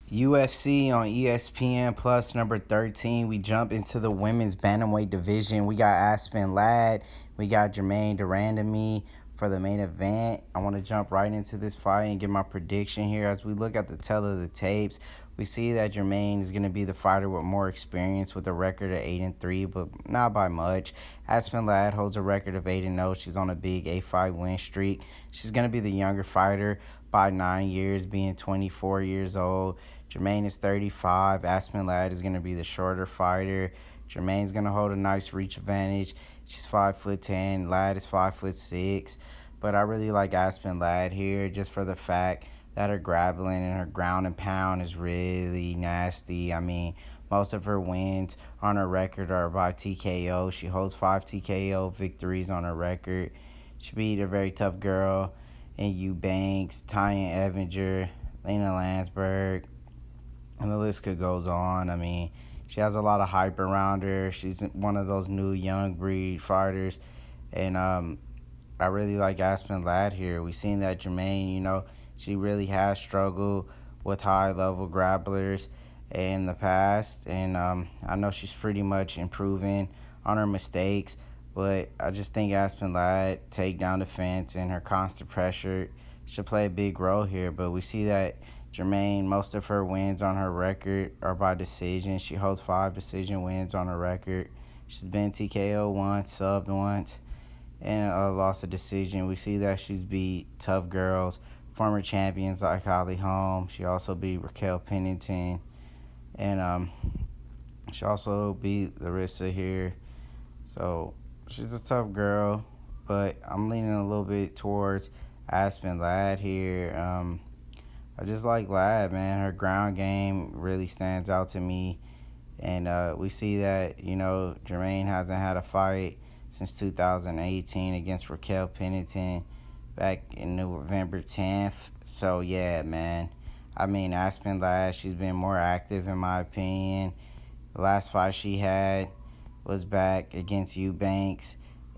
UFC on ESPN Plus number 13. We jump into the women's bantamweight division. We got Aspen Ladd. We got Randamie for the main event. I want to jump right into this fight and get my prediction here. As we look at the tail of the tapes, we see that Germaine is going to be the fighter with more experience with a record of 8-3, but not by much. Aspen Ladd holds a record of 8-0. She's on a big 8-5 win streak. She's going to be the younger fighter by 9 years, being 24 years old. Germaine is 35. Aspen Ladd is going to be the shorter fighter. Germaine's going to hold a nice reach advantage. She's 5'10". Ladd is 5'6". But I really like Aspen Ladd here just for the fact that her grappling and her ground and pound is really nasty. I mean, most of her wins on her record are by TKO. She holds 5 TKO victories on her record. She beat a very tough girl in Eubanks, Tyan Evinger, Lena Landsberg, and the list could goes on. I mean, she has a lot of hype around her. She's one of those new young breed fighters. And I really like Aspen Ladd here. We've seen that Germaine, she really has struggled with high-level grapplers in the past. And I know she's pretty much improving on her mistakes. But I just think Aspen Ladd, takedown defense, and her constant pressure should play a big role here. But we see that Germaine, most of her wins on her record are by decision. She holds 5 decision wins on her record. She's been TKO once, subbed once, and lost a decision. We see that she's beat tough girls, former champions like Holly Holm. She also beat Raquel Pennington, and she also beat Larissa here. So she's a tough girl, but I'm leaning a little bit towards Aspen Ladd here. I just like Ladd, man. Her ground game really stands out to me. And we see that, Germaine hasn't had a fight since 2018 against Raquel Pennington back in November 10th. So, yeah, man. I mean, Aspen Ladd, she's been more active in my opinion. The last fight she had was back against Eubanks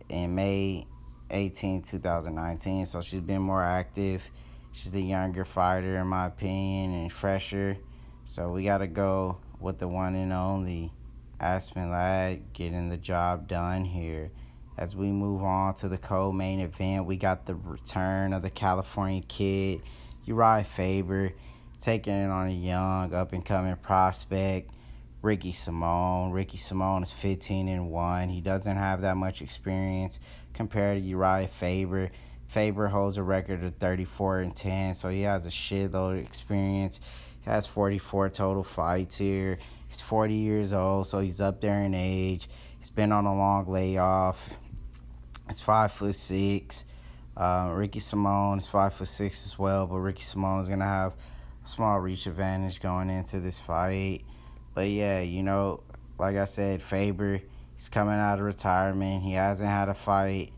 in May 18, 2019. So she's been more active. She's the younger fighter, in my opinion, and fresher. So we got to go with the one and only Aspen Ladd getting the job done here. As we move on to the co-main event, we got the return of the California kid, Uriah Faber, taking it on a young, up-and-coming prospect, Ricky Simón. Ricky Simón is 15-1. He doesn't have that much experience compared to Uriah Faber. Faber holds a record of 34-10, so he has a shitload of experience. He has 44 total fights here. He's 40 years old, so he's up there in age. He's been on a long layoff. He's 5'6". Ricky Simón is 5'6" as well, but Ricky Simón is gonna have a small reach advantage going into this fight. But yeah, like I said, Faber, he's coming out of retirement. He hasn't had a fight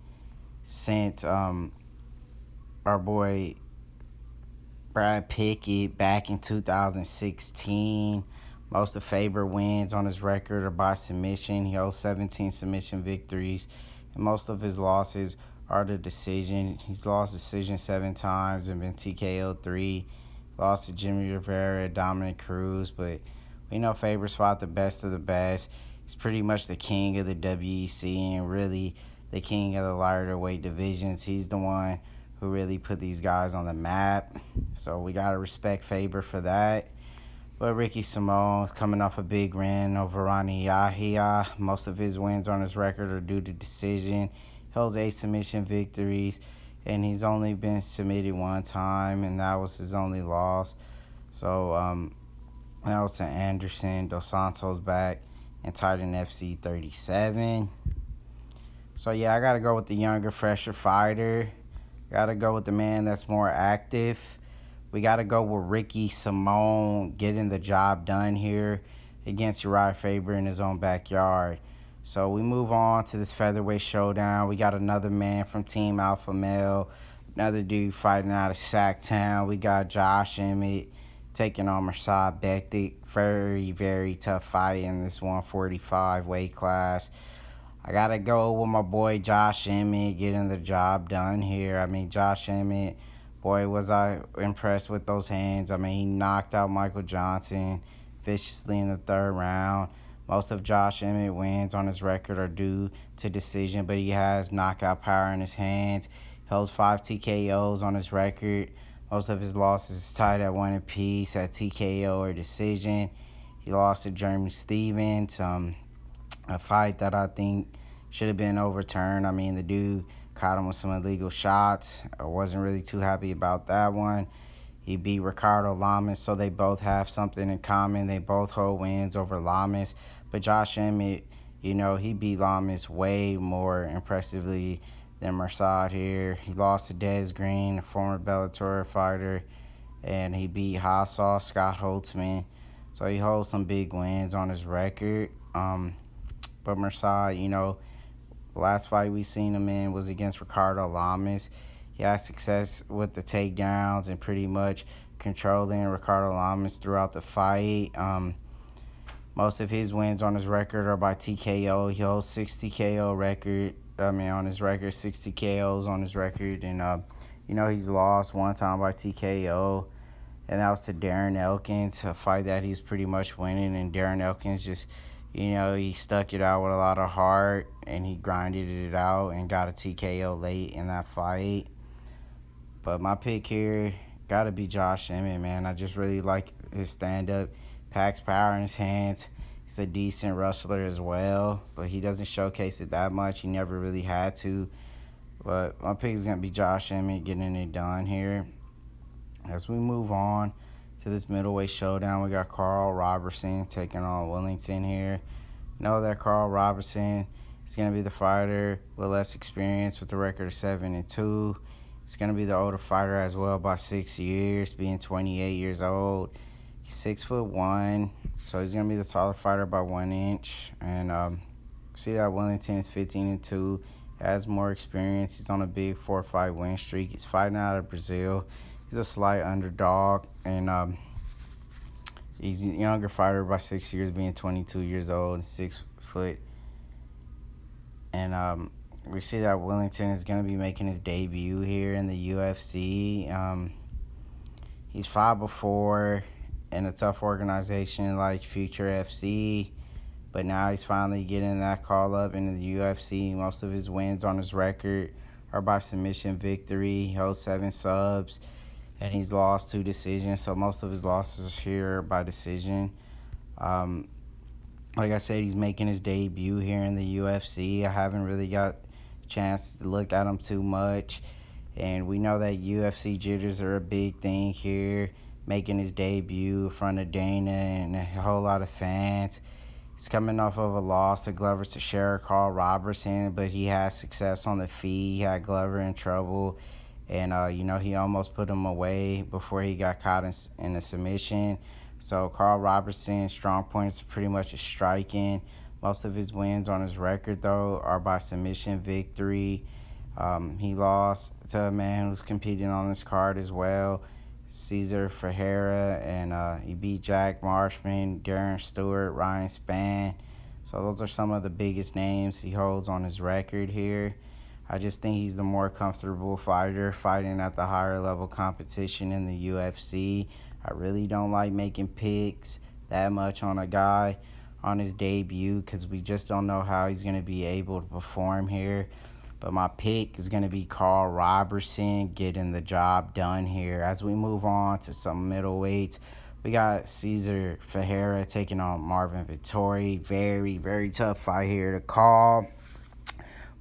since our boy Brad Pickett back in 2016. Most of Faber wins on his record are by submission. He holds 17 submission victories, and most of his losses are the decision. He's lost decision 7 times and been TKO 3. Lost to Jimmy Rivera, Dominic Cruz, but we know Faber's fought the best of the best. He's pretty much the king of the WEC and really the king of the lighter weight divisions. He's the one who really put these guys on the map. So we got to respect Faber for that. But Ricky Simón is coming off a big win over Rani Yahya. Most of his wins on his record are due to decision. He holds 8 submission victories, and he's only been submitted 1 time, and that was his only loss. So Nelson Anderson Dos Santos back in Titan FC 37. So yeah, I got to go with the younger, fresher fighter. Got to go with the man that's more active. We got to go with Ricky Simón getting the job done here against Uriah Faber in his own backyard. So we move on to this featherweight showdown. We got another man from Team Alpha Male, another dude fighting out of Sacktown. We got Josh Emmett taking on Mirsad Bektik. Very, very tough fight in this 145 weight class. I got to go with my boy Josh Emmett getting the job done here. I mean, Josh Emmett Boy, was I impressed with those hands. I mean, he knocked out Michael Johnson viciously in the third round. Most of Josh Emmett wins on his record are due to decision, but he has knockout power in his hands. He holds 5 TKOs on his record. Most of his losses is tied at one apiece at TKO or decision. He lost to Jeremy Stevens, a fight that I think should have been overturned. I mean, the dude caught him with some illegal shots. I wasn't really too happy about that one. He beat Ricardo Lamas, so they both have something in common. They both hold wins over Lamas. But Josh Emmett, he beat Lamas way more impressively than Mersad here. He lost to Des Green, a former Bellator fighter, and he beat Hassau, Scott Holtzman. So he holds some big wins on his record. But Mersad, the last fight we seen him in was against Ricardo Lamas. He had success with the takedowns and pretty much controlling Ricardo Lamas throughout the fight. Most of his wins on his record are by TKO. He holds 60 KO record. On his record, 60 KOs on his record. And, he's lost one time by TKO. And that was to Darren Elkins, a fight that he's pretty much winning. And Darren Elkins just, he stuck it out with a lot of heart. And he grinded it out and got a TKO late in that fight. But my pick here got to be Josh Emmett, man. I just really like his stand-up. Packs power in his hands. He's a decent wrestler as well, but he doesn't showcase it that much. He never really had to. But my pick is going to be Josh Emmett getting it done here. As we move on to this middleweight showdown, we got Carl Robertson taking on Wellington here. Know that Carl Robertson is going to be the fighter with less experience with a record of 7-2. He's going to be the older fighter as well by 6 years, being 28 years old. He's 6'1", so he's going to be the taller fighter by 1 inch. And see that Wellington is 15-2, has more experience. He's on a big 4-5 win streak. He's fighting out of Brazil. He's a slight underdog, and he's a younger fighter by 6 years, being 22 years old and 6 foot. And we see that Wellington is going to be making his debut here in the UFC. He's fought before in a tough organization like Future FC, but now he's finally getting that call up into the UFC. Most of his wins on his record are by submission victory. He holds 7 subs, and he's lost 2 decisions, so most of his losses here are by decision. Like I said, he's making his debut here in the UFC. I haven't really got a chance to look at him too much, and we know that UFC jitters are a big thing here. Making his debut in front of Dana and a whole lot of fans. He's coming off of a loss to Glover Teixeira, Carl Robertson, but he had success on the feet. He had Glover in trouble, and he almost put him away before he got caught in a submission. So Carl Robertson's strong points are pretty much his striking. Most of his wins on his record, though, are by submission victory. He lost to a man who's competing on this card as well, Cesar Ferreira, and he beat Jack Marshman, Darren Stewart, Ryan Spann. So those are some of the biggest names he holds on his record here. I just think he's the more comfortable fighter fighting at the higher level competition in the UFC. I really don't like making picks that much on a guy on his debut because we just don't know how he's going to be able to perform here. But my pick is going to be Carl Robertson getting the job done here. As we move on to some middleweights, we got Cesar Ferreira taking on Marvin Vettori. Very, very tough fight here to call.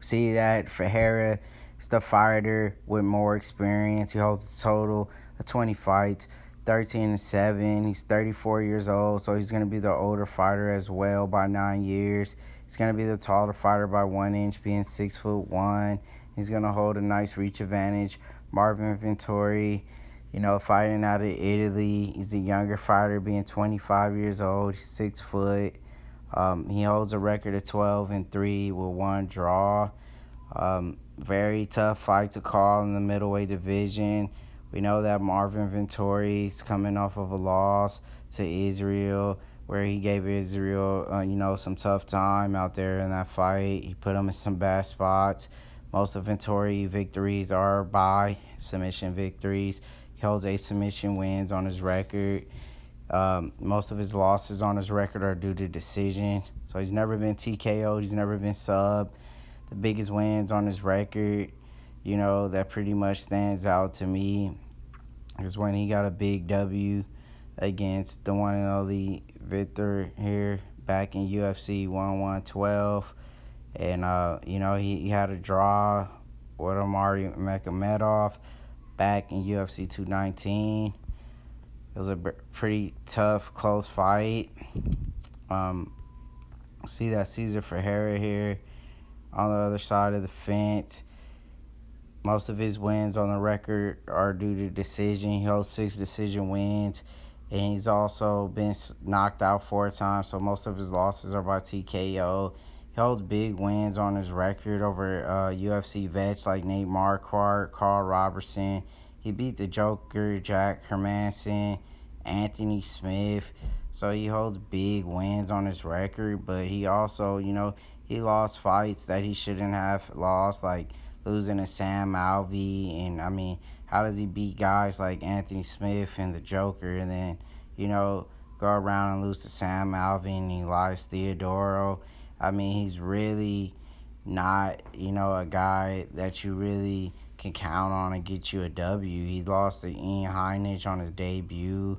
See that Ferreira is the fighter with more experience. He holds a total of 20 fights, 13-7. He's 34 years old, so he's going to be the older fighter as well by 9 years. He's going to be the taller fighter by 1 inch, being 6'1". He's going to hold a nice reach advantage. Marvin Vettori, fighting out of Italy. He's a younger fighter, being 25 years old. He's 6 foot. He holds a record of 12-3 with 1 draw. Very tough fight to call in the middleweight division. We know that Marvin Vettori is coming off of a loss to Israel, where he gave Israel, some tough time out there in that fight. He put him in some bad spots. Most of Vettori victories are by submission victories. He holds 8 submission wins on his record. Most of his losses on his record are due to decision. So he's never been TKO'd. He's never been sub. The biggest wins on his record, that pretty much stands out to me is when he got a big W against the one and only Victor here back in UFC 1112. And, he had a draw with Omari Mekhamedov back in UFC 219. It was a pretty tough, close fight. See that Cesar Ferreira here on the other side of the fence. Most of his wins on the record are due to decision. He holds 6 decision wins, and he's also been knocked out 4 times, so most of his losses are by TKO. He holds big wins on his record over UFC vets like Nate Marquardt, Carl Robertson. He beat the Joker, Jack Hermanson, Anthony Smith. So he holds big wins on his record, but he also, he lost fights that he shouldn't have lost, like losing to Sam Alvey. And, how does he beat guys like Anthony Smith and the Joker and then, go around and lose to Sam Alvey and Elias Theodoro? He's really not, a guy that you really can count on and get you a W. He lost to Ian Heinisch on his debut.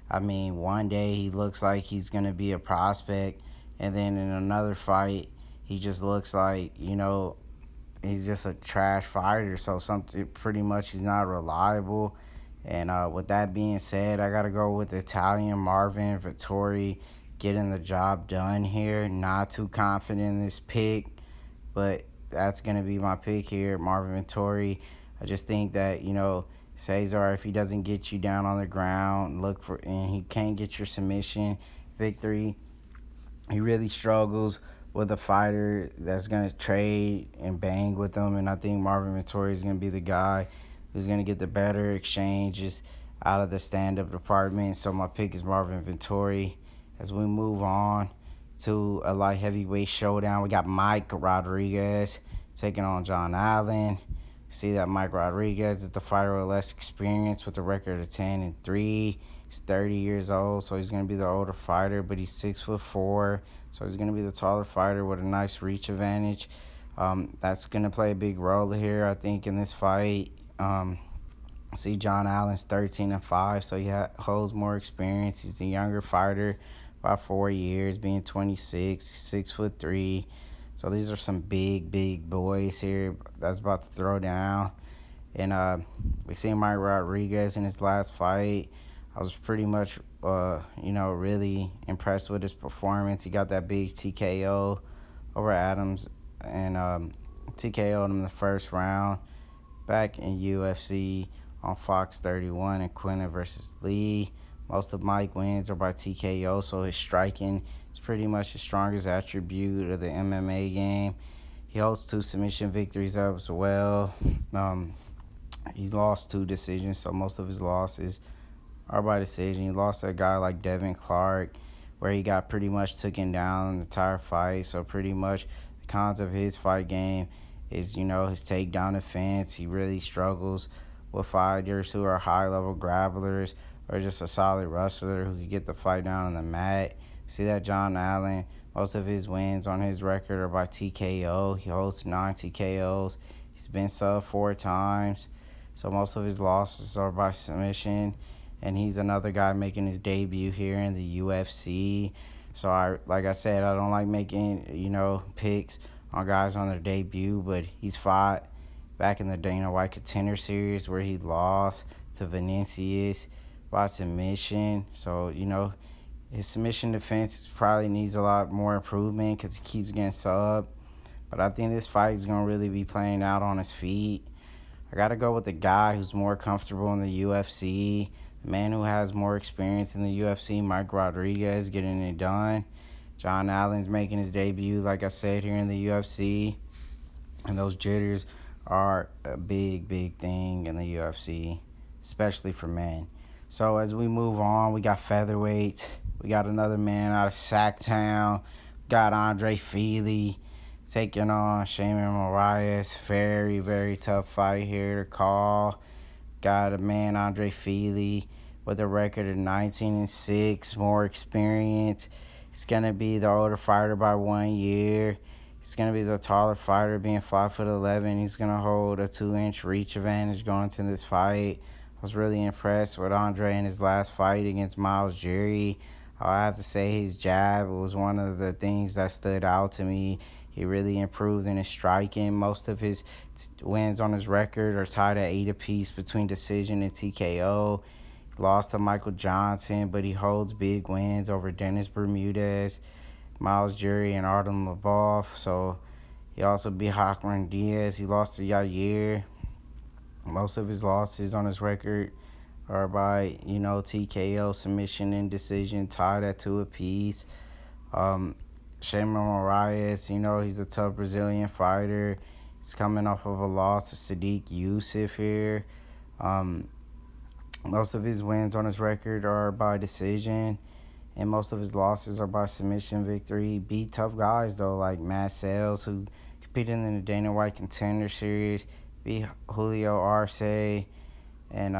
One day he looks like he's going to be a prospect, and then in another fight, he just looks like, he's just a trash fighter. So pretty much he's not reliable. And with that being said, I got to go with Italian Marvin Vettori getting the job done here. Not too confident in this pick, but that's going to be my pick here, Marvin Vettori. I just think that, Cesar, if he doesn't get you down on the ground, and he can't get your submission victory, he really struggles with a fighter that's going to trade and bang with him. And I think Marvin Vettori is going to be the guy who's going to get the better exchanges out of the stand-up department. So my pick is Marvin Vettori. As we move on to a light heavyweight showdown, we got Mike Rodriguez taking on John Allen. See that Mike Rodriguez is the fighter with less experience with a record of 10-3. He's 30 years old, so he's going to be the older fighter, but he's 6'4", so he's going to be the taller fighter with a nice reach advantage. That's going to play a big role here, I think, in this fight. See, John Allen's 13-5, so he holds more experience. He's the younger fighter by 4 years, being 26, 6'3". So these are some big boys here that's about to throw down. And we seen Mike Rodriguez in his last fight. I was pretty much, really impressed with his performance. He got that big TKO over Adams and TKO'd him in the first round back in UFC on Fox 31 and Quinton versus Lee. Most of Mike wins are by TKO, so his striking is pretty much his strongest attribute of the MMA game. He holds 2 submission victories as well. He's lost 2 decisions, so most of his losses are by decision. He lost to a guy like Devin Clark, where he got pretty much taken down the entire fight. So pretty much the cons of his fight game is, his takedown defense. He really struggles with fighters who are high-level grapplers or just a solid wrestler who could get the fight down on the mat. See that John Allen, most of his wins on his record are by TKO. He holds 9 TKOs. He's been sub 4 times. So most of his losses are by submission. And he's another guy making his debut here in the UFC. So, like I said, I don't like making, picks on guys on their debut. But he's fought back in the Dana White Contender Series where he lost to Vinicius by submission. So, his submission defense probably needs a lot more improvement because he keeps getting subbed. But I think this fight is going to really be playing out on his feet. I got to go with the guy who's more comfortable in the UFC, the man who has more experience in the UFC, Mike Rodriguez, getting it done. John Allen's making his debut, like I said, here in the UFC. And those jitters are a big thing in the UFC, especially for men. So as we move on, we got featherweights. We got another man out of Sacktown. Got Andre Feely taking on Shaman Marias. Very, very tough fight here to call. Got a man, Andre Feely, with a record of 19-6, more experience. He's gonna be the older fighter by 1 year. He's gonna be the taller fighter, being 5'11". He's gonna hold a 2-inch reach advantage going into this fight. I was really impressed with Andre in his last fight against Miles Jury. I have to say his jab was one of the things that stood out to me. He really improved in his striking. Most of his wins on his record are tied at 8 apiece between decision and TKO. He lost to Michael Johnson, but he holds big wins over Dennis Bermudez, Miles Jury, and Artem Lobov. So he also beat Hakman Diaz. He lost to Yair. Most of his losses on his record are by, TKO, submission, and decision, tied at 2 apiece. Shaman Marias, he's a tough Brazilian fighter. He's coming off of a loss to Sadiq Youssef here. Most of his wins on his record are by decision, and most of his losses are by submission victory. He beat tough guys, though, like Matt Sales, who competed in the Dana White Contender Series, beat Julio Arce. And,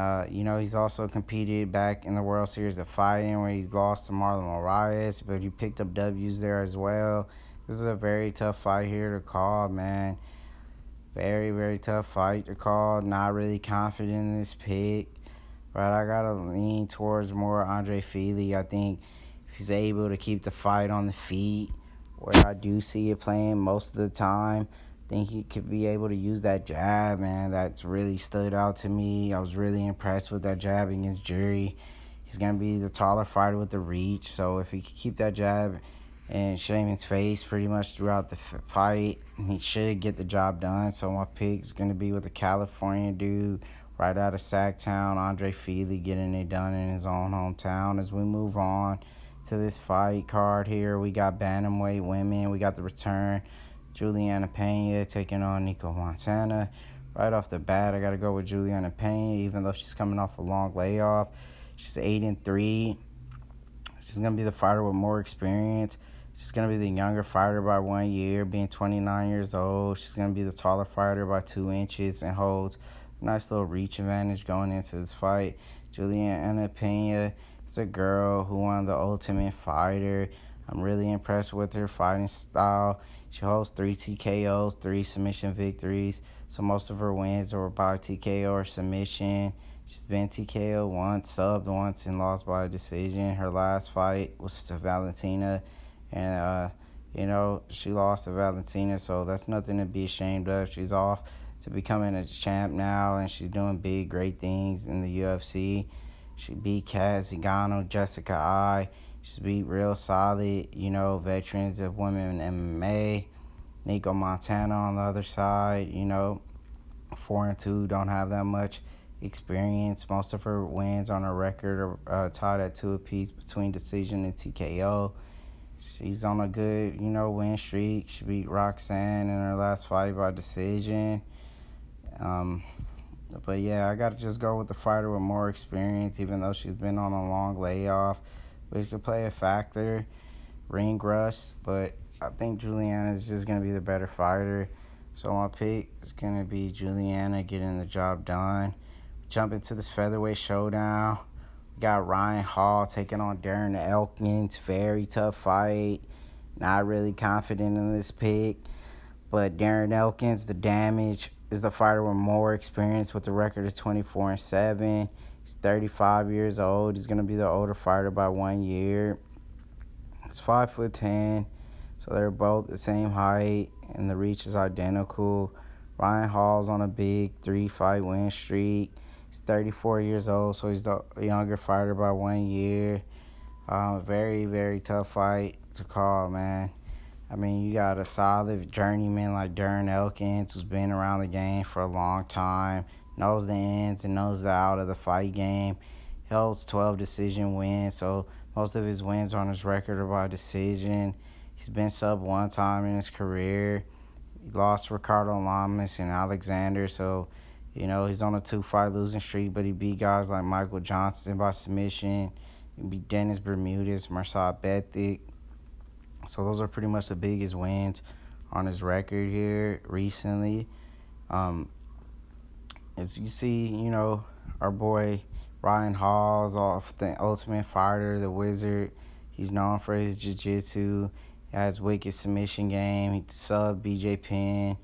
he's also competed back in the World Series of Fighting where he's lost to Marlon Moraes, but he picked up W's there as well. This is a very tough fight here to call, man. Very, very tough fight to call. Not really confident in this pick, but I got to lean towards more Andre Feely. I think if he's able to keep the fight on the feet, where I do see it playing most of the time, think he could be able to use that jab, man. That's really stood out to me. I was really impressed with that jab against Jury. He's going to be the taller fighter with the reach. So if he could keep that jab in Shaman's face pretty much throughout the fight, he should get the job done. So my pick is going to be with the California dude right out of Sacktown, Andre Feely, getting it done in his own hometown. As we move on to this fight card here, we got bantamweight women. We got the return Juliana Pena taking on Nico Montana. Right off the bat, I got to go with Juliana Pena, even though she's coming off a long layoff. She's 8-3. She's going to be the fighter with more experience. She's going to be the younger fighter by 1 year, being 29 years old. She's going to be the taller fighter by 2 inches and holds a nice little reach advantage going into this fight. Juliana Pena is a girl who won the Ultimate Fighter. I'm really impressed with her fighting style. She holds 3 TKOs, 3 submission victories. So most of her wins are by TKO or submission. She's been TKO once, subbed once, and lost by a decision. Her last fight was to Valentina. And, she lost to Valentina, so that's nothing to be ashamed of. She's off to becoming a champ now, and she's doing big, great things in the UFC. She beat Kat Zingano, Jessica Ai. She's beat real solid, veterans of women in MMA. Nico Montana on the other side, 4-2, don't have that much experience. Most of her wins on her record are tied at 2 apiece between decision and TKO. She's on a good, win streak. She beat Roxanne in her last fight by decision. But yeah, I got to just go with the fighter with more experience, even though she's been on a long layoff, which could play a factor. Ring rust, but I think Juliana is just going to be the better fighter. So my pick is going to be Juliana getting the job done. Jump into this featherweight showdown. We got Ryan Hall taking on Darren Elkins. Very tough fight. Not really confident in this pick. But Darren Elkins, the damage, is the fighter with more experience with a record of 24-7. He's 35 years old. He's going to be the older fighter by 1 year. He's 5'10", so they're both the same height, and the reach is identical. Ryan Hall's on a big 3-fight win streak. He's 34 years old, so he's the younger fighter by 1 year. Very, very tough fight to call, man. I mean, you got a solid journeyman like Darren Elkins, who's been around the game for a long time, knows the ins and knows the out of the fight game. He holds 12 decision wins, so most of his wins on his record are by decision. He's been sub 1 time in his career. He lost to Ricardo Lamas and Alexander, so, he's on a 2-fight losing streak, but he beat guys like Michael Johnson by submission. He beat Dennis Bermudez, Mirsad Bektic. So those are pretty much the biggest wins on his record here recently. Um, as you see, our boy Ryan Hall's off the Ultimate Fighter, the Wizard. He's known for his jiu-jitsu. He has wicked submission game. He sub BJ Penn.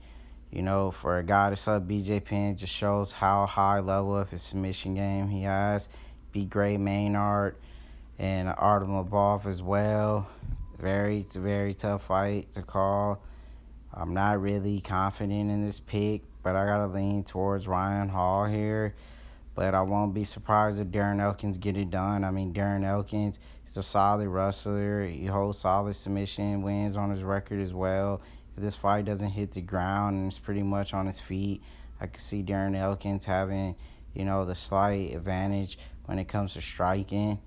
For a guy to sub BJ Penn, just shows how high level of his submission game he has. Beat Gray Maynard and Artem Lobov as well. Very tough fight to call. I'm not really confident in this pick, but I gotta lean towards Ryan Hall here. But I won't be surprised if Darren Elkins get it done. I mean, Darren Elkins is a solid wrestler. He holds solid submission wins on his record as well. If this fight doesn't hit the ground and it's pretty much on his feet, I could see Darren Elkins having, the slight advantage when it comes to striking.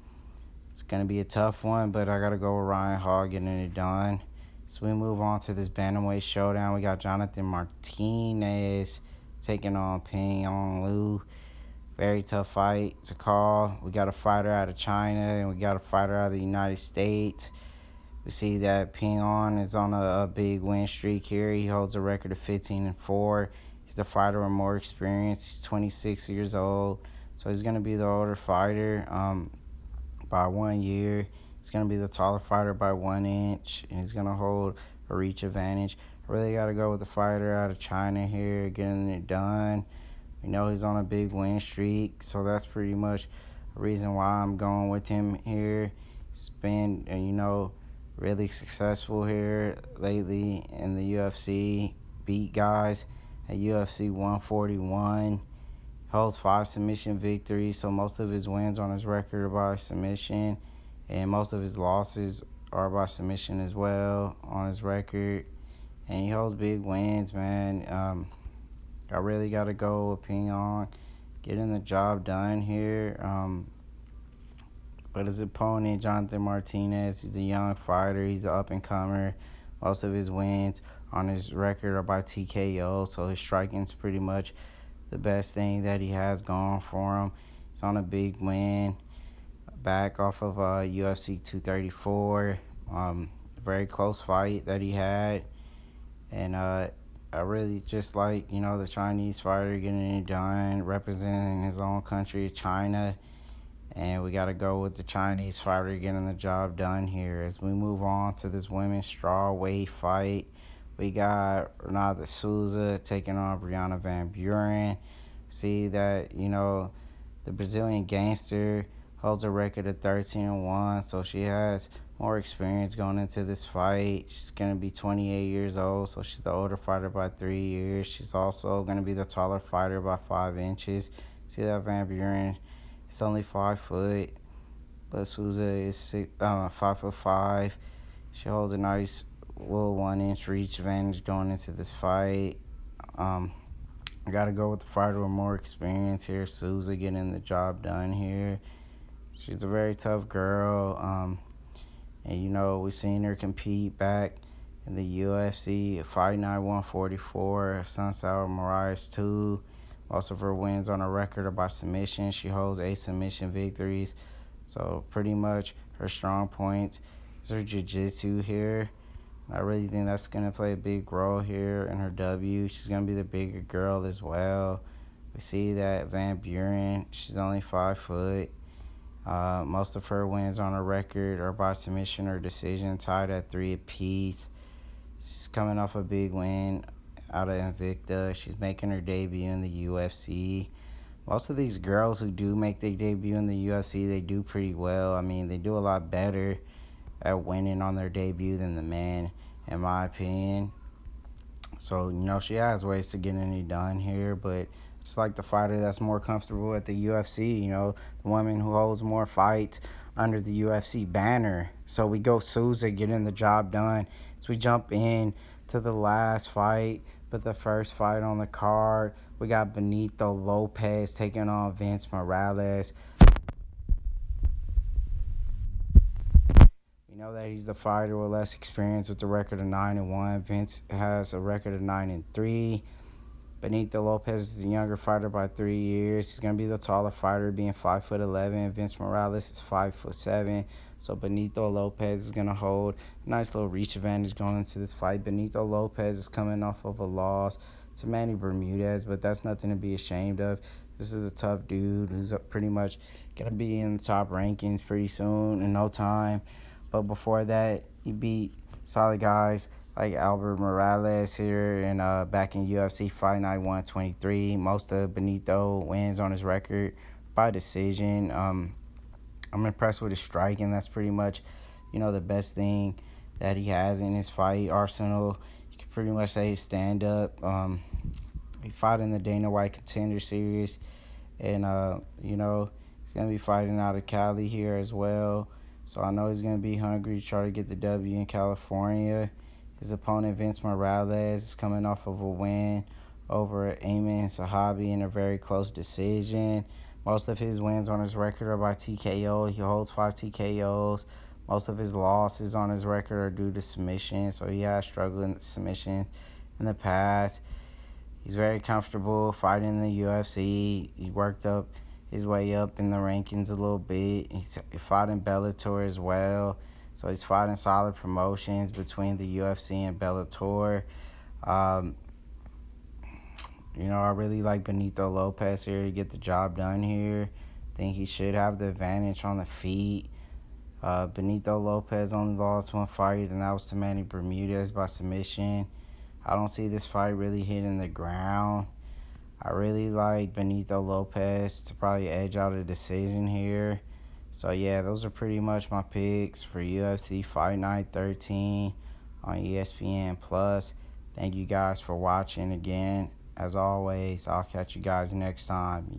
It's going to be a tough one, but I got to go with Ryan Hall getting it done. So we move on to this bantamweight showdown. We got Jonathan Martinez taking on Ping Yong Lu. Very tough fight to call. We got a fighter out of China and we got a fighter out of the United States. We see that Ping is on a big win streak here. He holds a record of 15-4. He's the fighter with more experience. He's 26 years old, so he's going to be the older fighter by 1 year. He's going to be the taller fighter by 1 inch, and he's going to hold a reach advantage. I really got to go with the fighter out of China here, getting it done. We know he's on a big win streak, so that's pretty much a reason why I'm going with him here. He's been, really successful here lately in the UFC. Beat guys at UFC 141. Holds 5 submission victories, so most of his wins on his record are by submission, and most of his losses are by submission as well on his record. And he holds big wins, man. I really got to go with Ping Yong, getting the job done here. But his opponent, Jonathan Martinez, he's a young fighter. He's an up-and-comer. Most of his wins on his record are by TKO, so his striking's pretty much the best thing that he has going for him. He's on a big win back off of UFC 234. Very close fight that he had. And I really just like, the Chinese fighter getting it done, representing his own country, China. And we got to go with the Chinese fighter getting the job done here. As we move on to this women's strawweight fight, we got Renata Souza taking on Brianna Van Buren. See that, the Brazilian gangster holds a record of 13-1, so she has more experience going into this fight. She's going to be 28 years old, so she's the older fighter by 3 years. She's also going to be the taller fighter by 5 inches. See that Van Buren is only 5 foot, but Souza is 5'5". She holds a nice little 1 inch reach advantage going into this fight. I got to go with the fighter with more experience here. Souza getting the job done here. She's a very tough girl. And, we've seen her compete back in the UFC, Fight Night 144, Sunsour Marias 2. Most of her wins on her record are by submission. She holds 8 submission victories. So pretty much her strong points is her jiu-jitsu here. I really think that's going to play a big role here in her W. She's going to be the bigger girl as well. We see that Van Buren, she's only 5 foot. Most of her wins on her record are by submission or decision, tied at 3 apiece. She's coming off a big win out of Invicta. She's making her debut in the UFC. Most of these girls who do make their debut in the UFC, they do pretty well. I mean, they do a lot better at winning on their debut than the men, in my opinion. So, she has ways to get it done here, but it's like the fighter that's more comfortable at the UFC, the woman who holds more fights under the UFC banner. So we go Souza getting the job done. So we jump in to the last fight, but the first fight on the card, we got Benito Lopez taking on Vince Morales. We know that he's the fighter with less experience with the record of 9-1. Vince has a record of 9-3. Benito Lopez is the younger fighter by 3 years. He's gonna be the taller fighter, being 5'11". Vince Morales is 5'7". So Benito Lopez is gonna hold a nice little reach advantage going into this fight. Benito Lopez is coming off of a loss to Manny Bermudez, but that's nothing to be ashamed of. This is a tough dude who's pretty much gonna be in the top rankings pretty soon in no time. But before that, he beat solid guys like Albert Morales here and back in UFC Fight Night 123. Most of Benito wins on his record by decision. I'm impressed with his striking. That's pretty much, the best thing that he has in his fight arsenal. You can pretty much say stand up. He fought in the Dana White Contender Series, and he's gonna be fighting out of Cali here as well. So I know he's gonna be hungry to try to get the W in California. His opponent Vince Morales is coming off of a win over Ayman Sahabi in a very close decision. Most of his wins on his record are by TKO. He holds 5 TKOs. Most of his losses on his record are due to submission, so he has struggled in submission in the past. He's very comfortable fighting in the UFC. He worked up his way up in the rankings a little bit. He fought in Bellator as well. So he's fighting solid promotions between the UFC and Bellator. Um, I really like Benito Lopez here to get the job done here. Think he should have the advantage on the feet. Benito Lopez only lost one fight, and that was to Manny Bermudez by submission. I don't see this fight really hitting the ground. I really like Benito Lopez to probably edge out a decision here. So, yeah, those are pretty much my picks for UFC Fight Night 13 on ESPN+. Thank you guys for watching again. As always, I'll catch you guys next time.